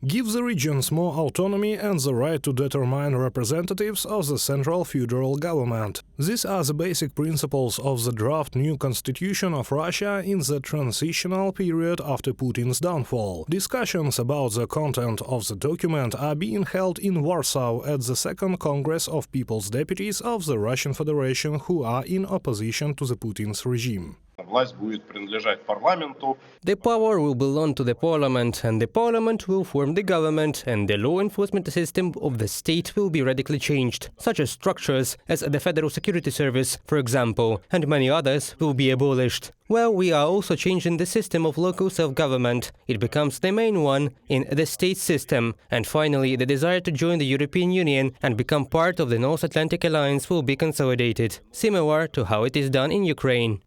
Give the regions more autonomy and the right to determine representatives of the central federal government. These are the basic principles of the draft new constitution of Russia in the transitional period after Putin's downfall. Discussions about the content of the document are being held in Warsaw at the Second Congress of People's Deputies of the Russian Federation who are in opposition to the Putin's regime. The power will belong to the parliament, and the parliament will form the government, and the law enforcement system of the state will be radically changed. Such as structures as the Federal Security Service, for example, and many others will be abolished. Well, we are also changing the system of local self-government. It becomes the main one in the state system. And finally, the desire to join the European Union and become part of the North Atlantic Alliance will be consolidated, similar to how it is done in Ukraine.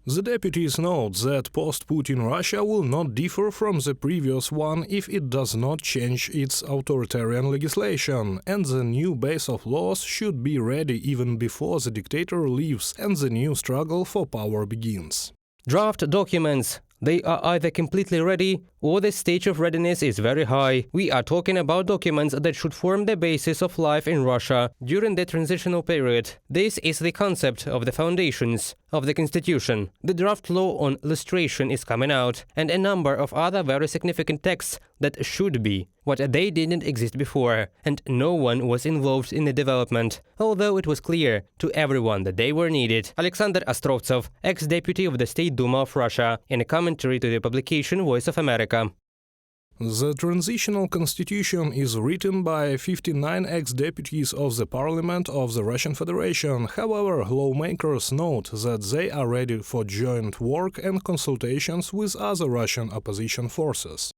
The deputies note that post-Putin Russia will not differ from the previous one if it does not change its authoritarian legislation, and the new base of laws should be ready even before the dictator leaves and the new struggle for power begins. Draft documents. They are either completely ready or the stage of readiness is very high. We are talking about documents that should form the basis of life in Russia during the transitional period. This is the concept of the foundations of the constitution. The draft law on lustration is coming out, and a number of other very significant texts that should be what they didn't exist before, and no one was involved in the development, although it was clear to everyone that they were needed. Alexander Ostrovtsov, ex-deputy of the State Duma of Russia, in a commentary to the publication Voice of America. The transitional constitution is written by 59 ex-deputies of the parliament of the Russian Federation. However, lawmakers note that they are ready for joint work and consultations with other Russian opposition forces.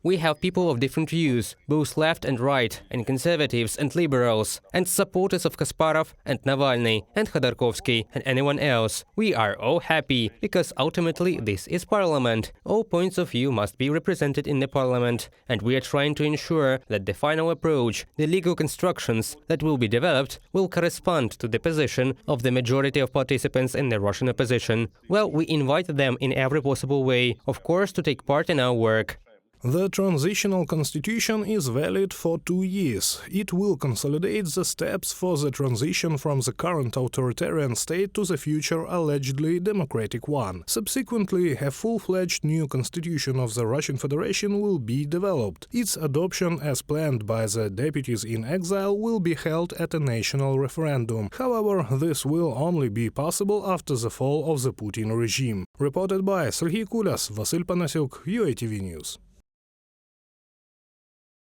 We have people of different views, both left and right, and conservatives and liberals, and supporters of Kasparov and Navalny and Khodorkovsky and anyone else. We are all happy, because ultimately this is parliament. All points of view must be represented in the parliament, and we are trying to ensure that the final approach, the legal constructions that will be developed, will correspond to the position of the majority of participants in the Russian opposition. Well, we invite them in every possible way, of course, to take part in our work. The transitional constitution is valid for 2 years. It will consolidate the steps for the transition from the current authoritarian state to the future allegedly democratic one. Subsequently, a full-fledged new constitution of the Russian Federation will be developed. Its adoption, as planned by the deputies in exile, will be held at a national referendum. However, this will only be possible after the fall of the Putin regime. Reported by Serhiy Kulas, Vasyl Panasiuk, UATV News.